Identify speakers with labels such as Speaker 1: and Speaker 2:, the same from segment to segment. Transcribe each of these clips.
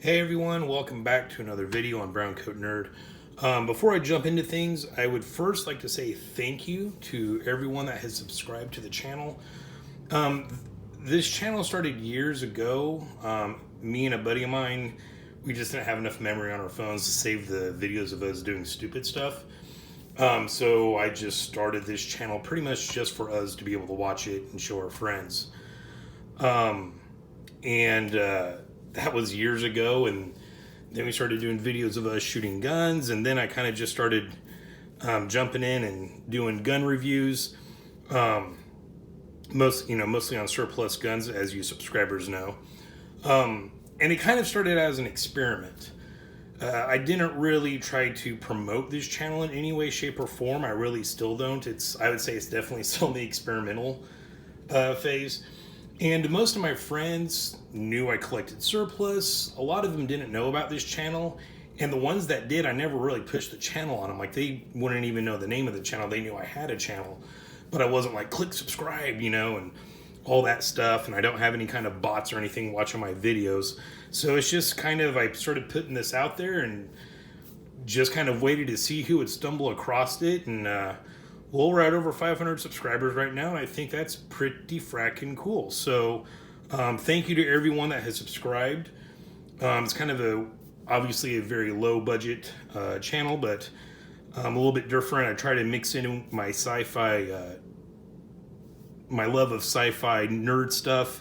Speaker 1: Hey everyone, welcome back to another video on BrowncoatNerd. Before I jump into things, I would first like to say thank you to everyone that has subscribed to the channel. Um, this channel started years ago. Me and a buddy of mine, we just didn't have enough memory on our phones to save the videos of us doing stupid stuff. So I just started this channel pretty much just for us to be able to watch it and show our friends. And that was years ago, and then we started doing videos of us shooting guns, and then I kind of just started jumping in and doing gun reviews, mostly on surplus guns, as you subscribers know. And it kind of started as an experiment. I didn't really try to promote this channel in any way, shape, or form. I really still don't. I would say it's definitely still in the experimental phase. And most of my friends knew I collected surplus. A lot of them didn't know about this channel. And the ones that did, I never really pushed the channel on them. Like, they wouldn't even know the name of the channel. They knew I had a channel. But I wasn't like, click subscribe, and all that stuff. And I don't have any kind of bots or anything watching my videos. So it's just kind of, I started putting this out there and just kind of waited to see who would stumble across it. And, well, we're at over 500 subscribers right now, and I think that's pretty fracking cool. So, thank you to everyone that has subscribed. It's kind of obviously a very low budget channel, but a little bit different. I try to mix in my sci-fi, my love of sci-fi nerd stuff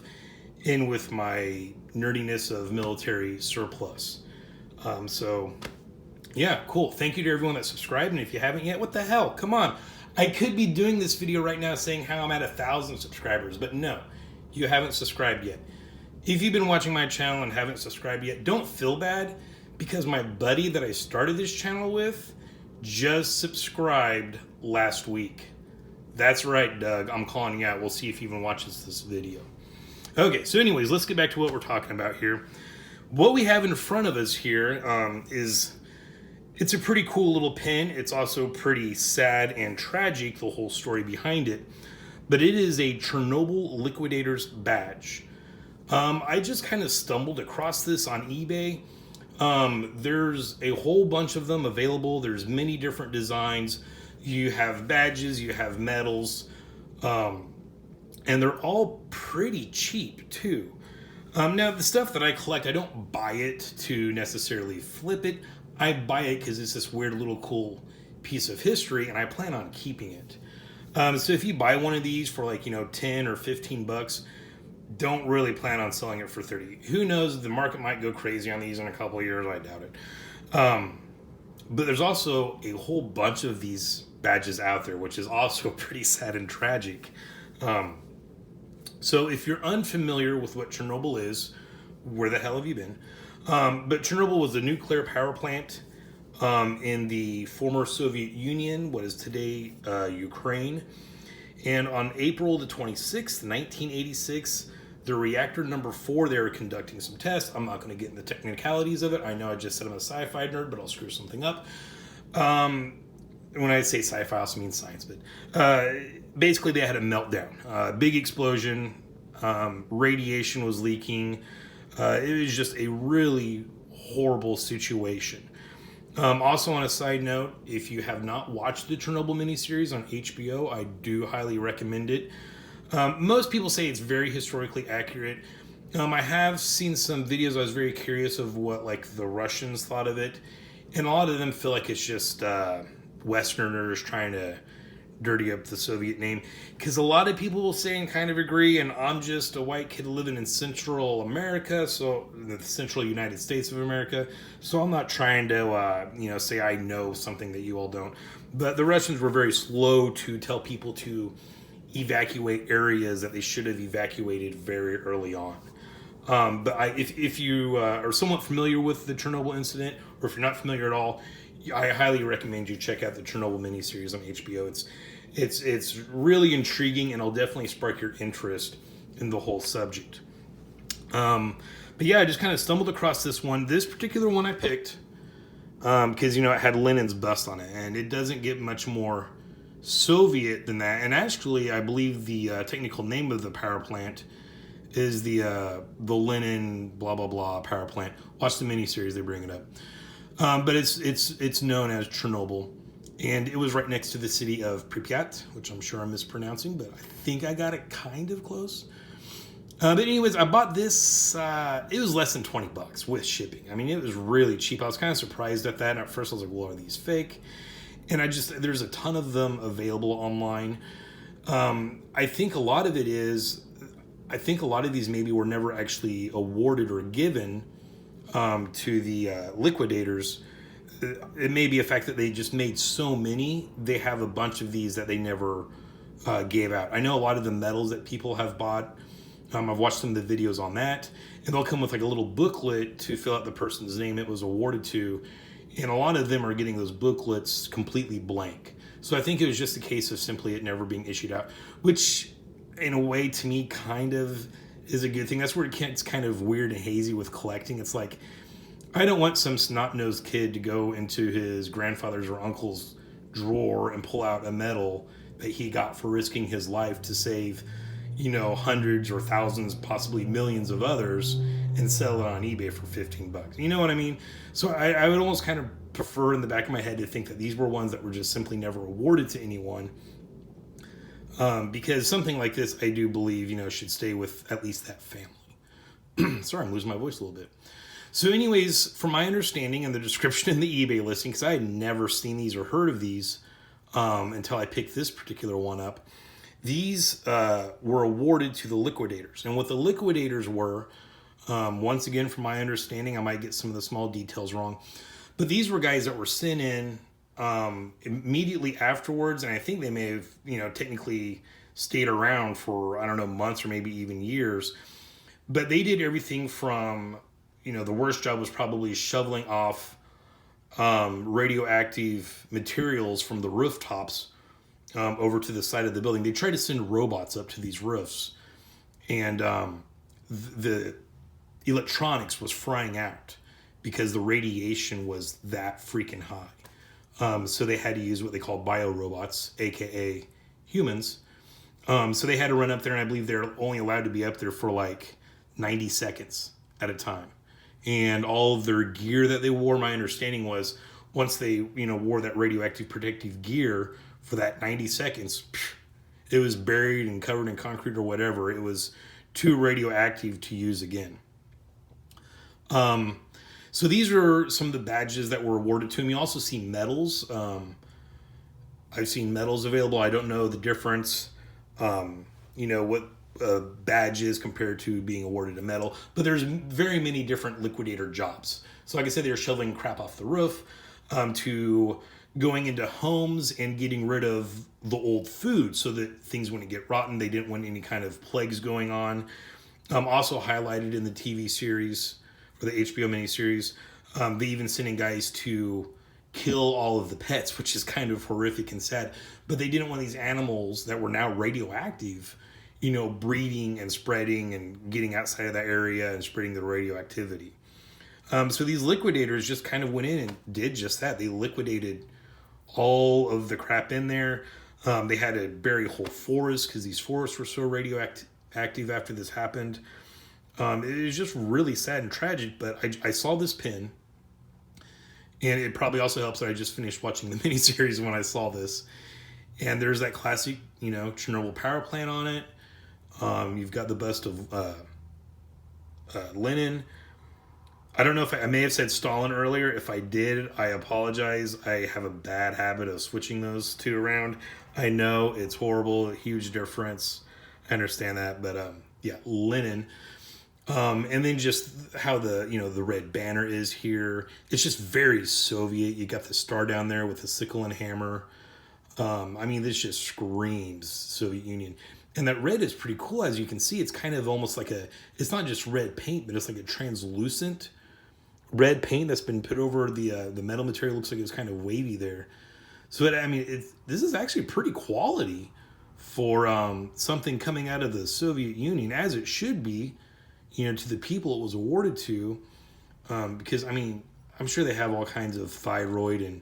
Speaker 1: in with my nerdiness of military surplus. So, yeah, cool. Thank you to everyone that subscribed, and if you haven't yet, what the hell? Come on. I could be doing this video right now saying how I'm at 1,000 subscribers, but no, you haven't subscribed yet. If you've been watching my channel and haven't subscribed yet, don't feel bad, because my buddy that I started this channel with just subscribed last week. That's right, Doug. I'm calling you out. We'll see if he even watches this video. Okay, so anyways, let's get back to what we're talking about here. What we have in front of us here is... It's a pretty cool little pin. It's also pretty sad and tragic, the whole story behind it. But it is a Chernobyl Liquidators badge. I just kind of stumbled across this on eBay. There's a whole bunch of them available. There's many different designs. You have badges, you have medals, and they're all pretty cheap too. Now, the stuff that I collect, I don't buy it to necessarily flip it. I buy it because it's this weird little cool piece of history, and I plan on keeping it. So if you buy one of these for 10 or 15 bucks, don't really plan on selling it for 30. Who knows? The market might go crazy on these in a couple of years. I doubt it. But there's also a whole bunch of these badges out there, which is also pretty sad and tragic. So if you're unfamiliar with what Chernobyl is, where the hell have you been? But Chernobyl was a nuclear power plant in the former Soviet Union, what is today Ukraine. And on April the 26th, 1986, the reactor number 4, they were conducting some tests. I'm not going to get into the technicalities of it. I know I just said I'm a sci-fi nerd, but I'll screw something up. When I say sci-fi, I also mean science. But basically, they had a meltdown. Big explosion. Radiation was leaking. It was just a really horrible situation. Also, on a side note, if you have not watched the Chernobyl miniseries on HBO, I do highly recommend it. Most people say it's very historically accurate. I have seen some videos. I was very curious of what the Russians thought of it, and a lot of them feel like it's just Westerners trying to dirty up the Soviet name, because a lot of people will say and kind of agree, and I'm just a white kid living in Central America, so the Central United States of America, so I'm not trying to say I know something that you all don't. But the Russians were very slow to tell people to evacuate areas that they should have evacuated very early on. But if you are somewhat familiar with the Chernobyl incident, or if you're not familiar at all, I highly recommend you check out the Chernobyl miniseries on HBO. It's really intriguing, and it'll definitely spark your interest in the whole subject. But yeah, I just kind of stumbled across this one. This particular one I picked because it had Lenin's bust on it, and it doesn't get much more Soviet than that. And actually, I believe the technical name of the power plant is the Lenin blah blah blah power plant. Watch the miniseries; they bring it up. But it's known as Chernobyl, and it was right next to the city of Pripyat, which I'm sure I'm mispronouncing, but I think I got it kind of close. But anyways, I bought this. It was less than $20 with shipping. I mean, it was really cheap. I was kind of surprised at that. And at first, I was like, "Well, are these fake?" And there's a ton of them available online. I think a lot of it is. I think a lot of these maybe were never actually awarded or given to the liquidators. It may be a fact that they just made so many. They have a bunch of these that they never gave out. I know a lot of the medals that people have bought. I've watched some of the videos on that, and they'll come with like a little booklet to fill out the person's name it was awarded to, and a lot of them are getting those booklets completely blank. So I think it was just a case of simply it never being issued out, which in a way to me kind of is a good thing. That's where it gets kind of weird and hazy with collecting. It's like, I don't want some snot-nosed kid to go into his grandfather's or uncle's drawer and pull out a medal that he got for risking his life to save, hundreds or thousands, possibly millions of others, and sell it on eBay for $15. You know what I mean? So I would almost kind of prefer in the back of my head to think that these were ones that were just simply never awarded to anyone. Because something like this, I do believe, should stay with at least that family. Sorry, I'm losing my voice a little bit. So anyways, from my understanding and the description in the eBay listing, because I had never seen these or heard of these until I picked this particular one up, these were awarded to the liquidators. And what the liquidators were, once again, from my understanding, I might get some of the small details wrong, but these were guys that were sent in immediately afterwards, and I think they may have, technically stayed around for, I don't know, months or maybe even years. But they did everything from, the worst job was probably shoveling off radioactive materials from the rooftops over to the side of the building. They tried to send robots up to these roofs, and the electronics was frying out because the radiation was that freaking high. So they had to use what they call biorobots, aka humans. So they had to run up there, and I believe they're only allowed to be up there for like 90 seconds at a time. And all of their gear that they wore, my understanding was, once they wore that radioactive protective gear for that 90 seconds, it was buried and covered in concrete or whatever. It was too radioactive to use again. So these are some of the badges that were awarded to him. You also see medals. I've seen medals available. I don't know the difference, what a badge is compared to being awarded a medal. But there's very many different liquidator jobs. So like I said, they were shoveling crap off the roof, to going into homes and getting rid of the old food so that things wouldn't get rotten. They didn't want any kind of plagues going on. Also highlighted in the TV series, or the HBO miniseries, they even sending guys to kill all of the pets, which is kind of horrific and sad. But they didn't want these animals that were now radioactive, breeding and spreading and getting outside of that area and spreading the radioactivity. So these liquidators just kind of went in and did just that. They liquidated all of the crap in there. They had to bury whole forests because these forests were so radioactive after this happened. It was just really sad and tragic, but I saw this pin, and it probably also helps that I just finished watching the miniseries when I saw this. And there's that classic, Chernobyl power plant on it. You've got the bust of Lenin. I don't know if I may have said Stalin earlier. If I did, I apologize. I have a bad habit of switching those two around. I know it's horrible, a huge difference. I understand that, but yeah, Lenin. And then just how the red banner is here. It's just very Soviet. You got the star down there with the sickle and hammer. This just screams Soviet Union. And that red is pretty cool. As you can see, it's kind of almost like it's not just red paint, but it's like a translucent red paint that's been put over the metal material. Looks like it's kind of wavy there. So, this is actually pretty quality for something coming out of the Soviet Union, as it should be, to the people it was awarded to. Because, I'm sure they have all kinds of thyroid and,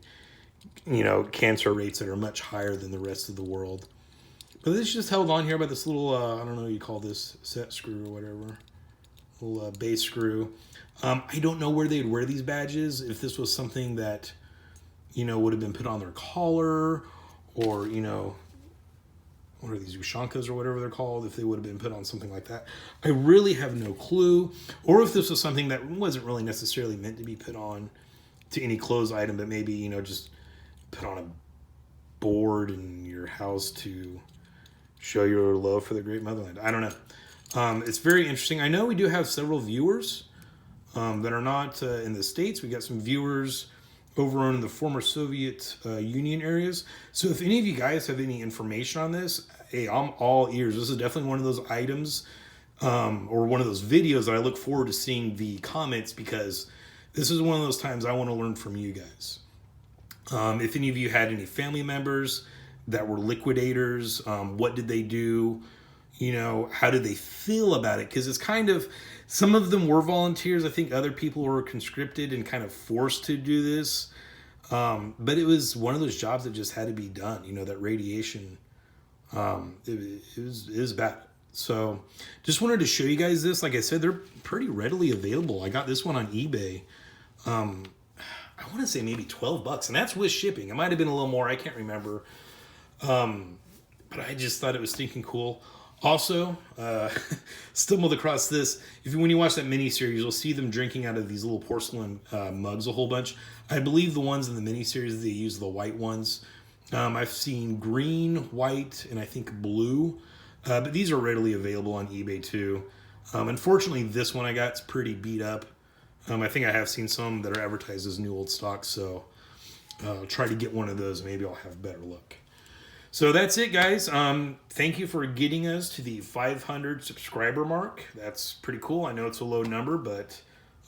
Speaker 1: cancer rates that are much higher than the rest of the world. But this is just held on here by this little, I don't know what you call this, set screw or whatever. Little base screw. I don't know where they'd wear these badges. If this was something that, would have been put on their collar, or, what are these, Ushankas or whatever they're called, if they would have been put on something like that. I really have no clue. Or if this was something that wasn't really necessarily meant to be put on to any clothes item, but maybe, just put on a board in your house to show your love for the great motherland. I don't know. It's very interesting. I know we do have several viewers that are not in the States. We got some viewers over in the former Soviet Union areas. So if any of you guys have any information on this, hey, I'm all ears. This is definitely one of those items or one of those videos that I look forward to seeing the comments, because this is one of those times I want to learn from you guys. If any of you had any family members that were liquidators, what did they do? How did they feel about it? Because it's kind of, some of them were volunteers. I think other people were conscripted and kind of forced to do this. But it was one of those jobs that just had to be done. That radiation, it was bad. So just wanted to show you guys this. Like I said, they're pretty readily available. I got this one on eBay. I want to say maybe $12, and that's with shipping. It might have been a little more. I can't remember. But I just thought it was stinking cool. Also, stumbled across this. When you watch that miniseries, you'll see them drinking out of these little porcelain mugs a whole bunch. I believe the ones in the miniseries, they use the white ones. I've seen green, white, and I think blue. But these are readily available on eBay too. Unfortunately, this one I got is pretty beat up. I think I have seen some that are advertised as new old stock, so I'll try to get one of those. Maybe I'll have better luck. So that's it, guys. Thank you for getting us to the 500 subscriber mark. That's pretty cool. I know it's a low number, but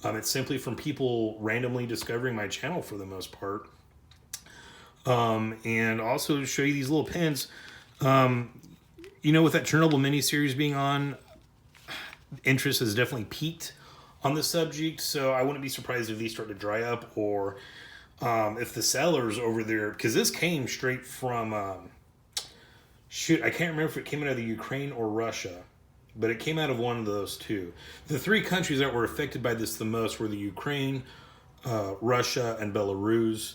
Speaker 1: it's simply from people randomly discovering my channel for the most part. And also to show you these little pins. With that Chernobyl miniseries being on, interest has definitely peaked on the subject, so I wouldn't be surprised if these start to dry up, or if the sellers over there, because this came straight from, I can't remember if it came out of the Ukraine or Russia, but it came out of one of those two. The three countries that were affected by this the most were the Ukraine, Russia, and Belarus.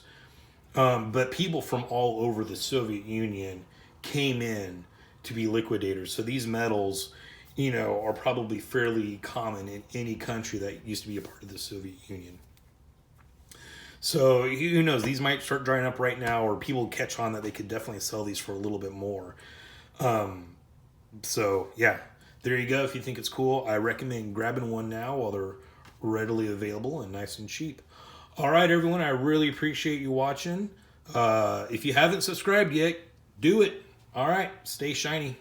Speaker 1: But people from all over the Soviet Union came in to be liquidators. So these metals, are probably fairly common in any country that used to be a part of the Soviet Union. So who knows? These might start drying up right now, or people catch on that they could definitely sell these for a little bit more. So yeah, there you go. If you think it's cool, I recommend grabbing one now while they're readily available and nice and cheap. All right, everyone, I really appreciate you watching. If you haven't subscribed yet, do it. All right, stay shiny.